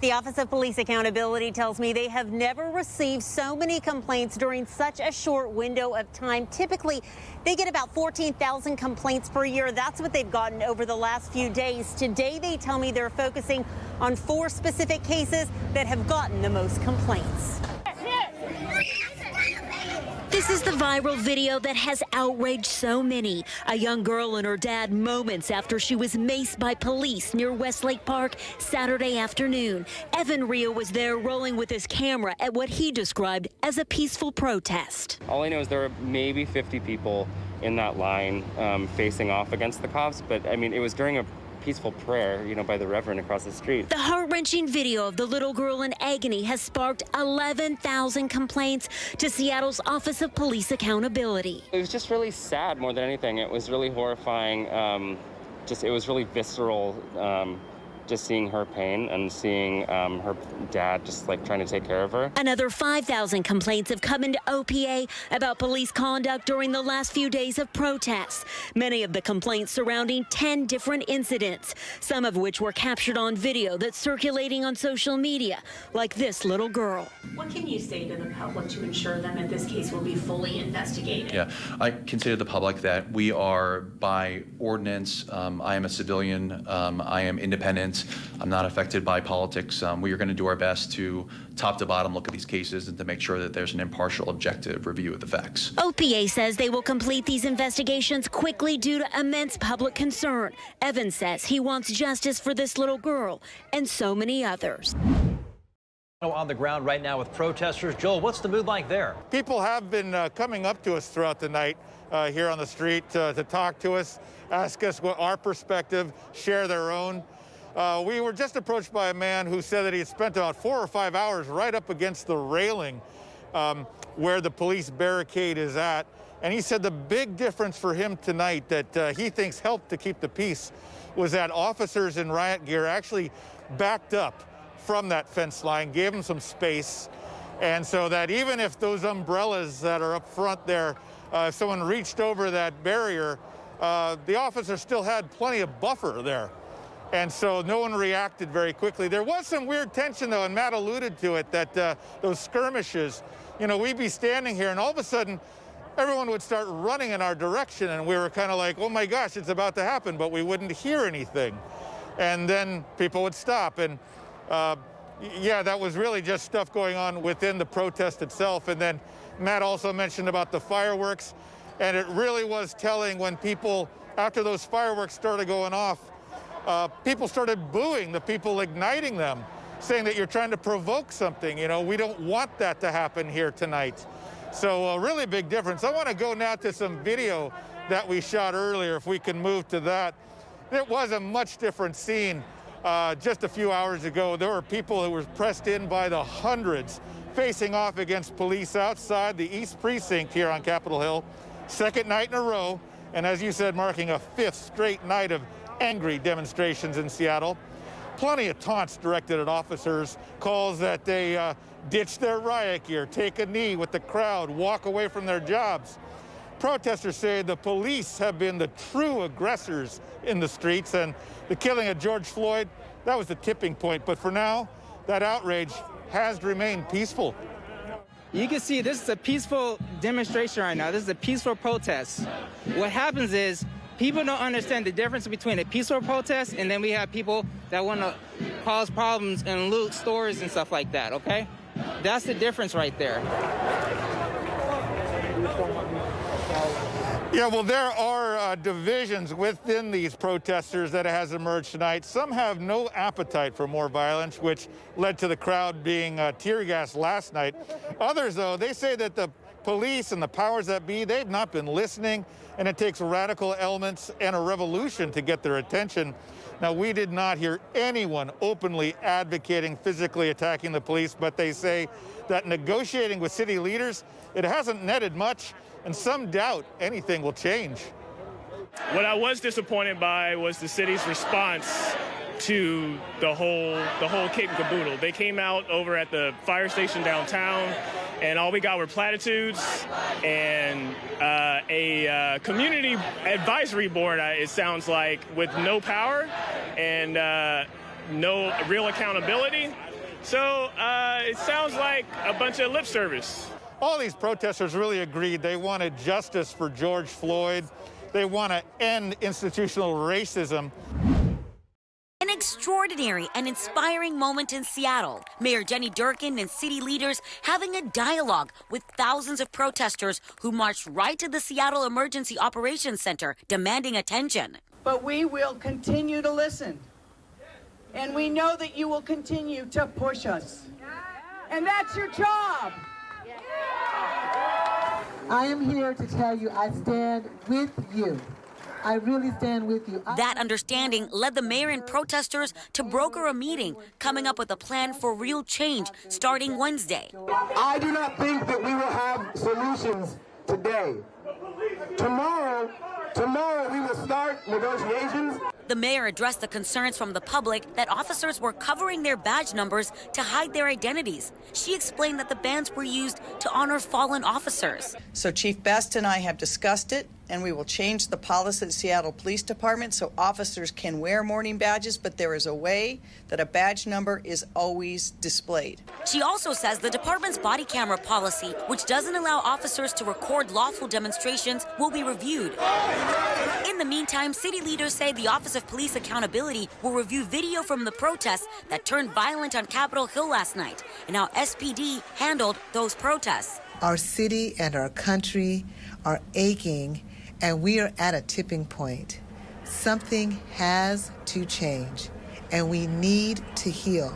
The Office of Police Accountability tells me they have never received so many complaints during such a short window of time. Typically, they get about 14,000 complaints per year. That's what they've gotten over the last few days. Today, they tell me they're focusing on 4 specific cases that have gotten the most complaints. This is the viral video that has outraged so many. A young girl and her dad moments after she was maced by police near Westlake Park Saturday afternoon. Evan Rio was there rolling with his camera at what he described as a peaceful protest. All I know is there were maybe 50 people in that line facing off against the cops, but I mean, it was during a peaceful prayer, by the Reverend across the street. The heart-wrenching video of the little girl in agony has sparked 11,000 complaints to Seattle's Office of Police Accountability. It was just really sad more than anything. It was really horrifying. It was really visceral. Just seeing her pain and seeing her dad just trying to take care of her. Another 5,000 complaints have come into OPA about police conduct during the last few days of protests. Many of the complaints surrounding 10 different incidents, some of which were captured on video that's circulating on social media, like this little girl. What can you say to the public to ensure them that this case will be fully investigated? Yeah, I can say to the public that we are, by ordinance, I am a civilian, I am independent, I'm not affected by politics. We are going to do our best to top to bottom look at these cases and to make sure that there's an impartial, objective review of the facts. OPA says they will complete these investigations quickly due to immense public concern. Evans says he wants justice for this little girl and so many others. On the ground right now with protesters. Joel, what's the mood like there? People have been coming up to us throughout the night here on the street to talk to us, ask us what our perspective, share their own. We were just approached by a man who said that he had spent about 4 or 5 hours right up against the railing where the police barricade is at. And he said the big difference for him tonight that he thinks helped to keep the peace was that officers in riot gear actually backed up from that fence line, gave him some space. And so that even if those umbrellas that are up front there, if someone reached over that barrier, the officer still had plenty of buffer there. And so no one reacted very quickly. There was some weird tension, though, and Matt alluded to it, that those skirmishes, we'd be standing here, and all of a sudden, everyone would start running in our direction, and we were kind of like, oh my gosh, it's about to happen, but we wouldn't hear anything. And then people would stop, and yeah, that was really just stuff going on within the protest itself. And then Matt also mentioned about the fireworks, and it really was telling when people, after those fireworks started going off, people started booing the people igniting them, saying that you're trying to provoke something. We don't want that to happen here tonight. So a really big difference. I want to go now to some video that we shot earlier, if we can move to that. It was a much different scene just a few hours ago. There were people who were pressed in by the hundreds, facing off against police outside the East Precinct here on Capitol Hill. Second night in a row, and as you said, marking a 5th straight night of angry demonstrations in Seattle. Plenty of taunts directed at officers, calls that they ditch their riot gear, take a knee with the crowd, walk away from their jobs. Protesters say the police have been the true aggressors in the streets, and the killing of George Floyd, that was the tipping point. But for now, that outrage has remained peaceful. You can see this is a peaceful demonstration right now. This is a peaceful protest. What happens is people don't understand the difference between a peaceful protest and then we have people that want to cause problems and loot stores and stuff like that, okay? That's the difference right there. Yeah, well, there are divisions within these protesters that has emerged tonight. Some have no appetite for more violence, which led to the crowd being tear gassed last night. Others, though, they say that the police and the powers that be, they've not been listening, and it takes radical elements and a revolution to get their attention. Now, we did not hear anyone openly advocating physically attacking the police, but they say that negotiating with city leaders, it hasn't netted much, and some doubt anything will change. What I was disappointed by was the city's response to the whole kit and caboodle. They came out over at the fire station downtown, and all we got were platitudes and a community advisory board, it sounds like, with no power and no real accountability. So it sounds like a bunch of lip service. All these protesters really agreed they wanted justice for George Floyd. They want to end institutional racism. An extraordinary and inspiring moment in Seattle. Mayor Jenny Durkin and city leaders having a dialogue with thousands of protesters who marched right to the Seattle Emergency Operations Center demanding attention. But we will continue to listen. And we know that you will continue to push us. And that's your job. I am here to tell you I stand with you. I really stand with you. That understanding led the mayor and protesters to broker a meeting, coming up with a plan for real change starting Wednesday. I do not think that we will have solutions today. Tomorrow we will start negotiations. The mayor addressed the concerns from the public that officers were covering their badge numbers to hide their identities. She explained that the bands were used to honor fallen officers. So Chief Best and I have discussed it, and we will change the policy of the Seattle Police Department so officers can wear mourning badges, but there is a way that a badge number is always displayed. She also says the department's body camera policy, which doesn't allow officers to record lawful demonstrations, will be reviewed. In the meantime, city leaders say the Office of Police Accountability will review video from the protests that turned violent on Capitol Hill last night and how SPD handled those protests. Our city and our country are aching, and we are at a tipping point. Something has to change, and we need to heal.